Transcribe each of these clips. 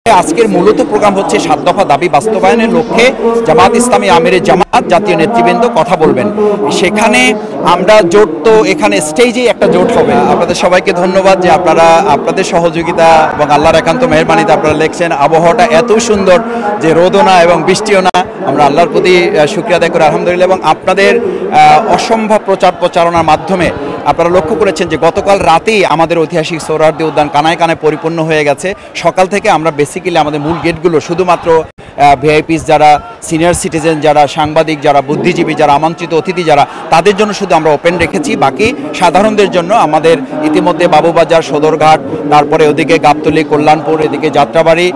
আজকের মূলত প্রোগ্রাম হচ্ছে ৭ দফা দাবি বাস্তবায়নের লক্ষ্যে জামাত ইসলামী আমিরে জামাত জাতীয় নেতৃবৃন্দ কথা বলবেন। সেখানে আমরা জোট তো এখানে স্টেজেই একটা জোট হবে। আপনাদের সবাইকে ধন্যবাদ যে আপনারা আপনাদের সহযোগিতা এবং আল্লাহর একান্ত মেহেরবানিতে আপনারা লিখছেন। আবহাওয়াটা এত সুন্দর যে রোদও না এবং বৃষ্টিও না। আমরা আল্লাহর প্রতি শুকরিয়া আদায় করি আলহামদুলিল্লাহ। এবং আপনাদের অসম্ভব প্রচারণার মাধ্যমে আপনারা লক্ষ্য করেছেন যে গতকাল রাতেই আমাদের ঐতিহাসিক সোহরাওয়ার্দী উদ্যান কানায় কানায় পরিপূর্ণ হয়ে গেছে। সকাল থেকে আমরা বেসিক্যালি আমাদের মূল গেটগুলো শুধুমাত্র ভিআইপিস যারা, সিনিয়র সিটিজেন যারা, সাংবাদিক যারা, বুদ্ধিজীবী যারা, আমন্ত্রিত অতিথি যারা, তাদের জন্য শুধু আমরা ওপেন রেখেছি। বাকি সাধারণদের জন্য আমাদের ইতিমধ্যে বাবুবাজার, সদরঘাট, তারপরে ওদিকে গাবতলী, কল্যাণপুর, এদিকে যাত্রাবাড়ি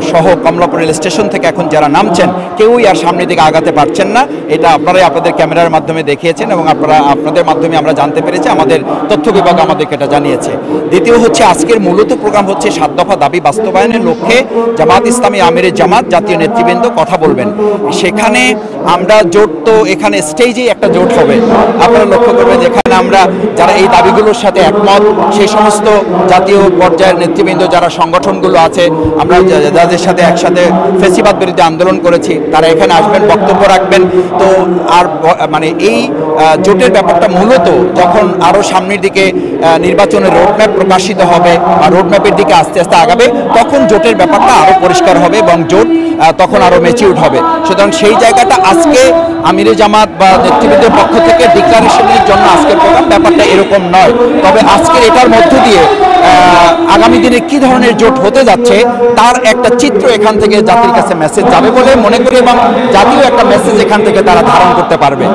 সহ কমলাপুর রেল স্টেশন থেকে এখন যারা নামছেন কেউই আর সামনের দিকে আগাতে পারছেন না। এটা আপনারাই আপনাদের ক্যামেরার মাধ্যমে দেখিয়েছেন এবং আপনাদের মাধ্যমে আমরা জানতে পেরেছি, আমাদের তথ্য বিভাগ আমাদেরকে এটা জানিয়েছে। দ্বিতীয় হচ্ছে আজকের মূলত প্রোগ্রাম হচ্ছে ৭ দফা দাবি বাস্তবায়নের লক্ষ্যে জামাত ইসলামী আমিরে জামাত জাতীয় নেতৃবৃন্দ কথা বলবেন। সেখানে আমরা জোট তো এখানে স্টেজেই একটা জোট হবে। আপনারা লক্ষ্য করবেন যেখানে আমরা যারা এই দাবিগুলোর সাথে একমত সেই সমস্ত জাতীয় পর্যায়ের নেতৃবৃন্দ যারা সংগঠনগুলো আছে, আমরা যাদের সাথে একসাথে ফ্যাসিবাদ বিরুদ্ধে আন্দোলন করেছি তারা এখানে আসবেন, বক্তব্য রাখবেন। তো আর মানে এই জোটের ব্যাপারটা মূলত যখন আরও সামনের দিকে নির্বাচনের রোডম্যাপ প্রকাশিত হবে বা রোডম্যাপের দিকে আস্তে আস্তে আগাবে, তখন জোটের ব্যাপারটা আরও পরিষ্কার হবে এবং জোট তখন আরও ম্যাচিউরড হবে। সুতরাং সেই জায়গাটা আজকে আমিরে জামাত বা নেতৃবৃন্দের পক্ষ থেকে ডিক্লারেশনের জন্য আজকের প্রোগ্রাম ব্যাপারটা এরকম নয়। তবে আজকের এটার মধ্য দিয়ে আগামী দিনে কী ধরনের জোট হতে যাচ্ছে তার একটা চিত্র এখান থেকে জাতির কাছে মেসেজ যাবে বলে মনে করি এবং জাতীয় একটা মেসেজ এখান থেকে তারা ধারণ করতে পারবে।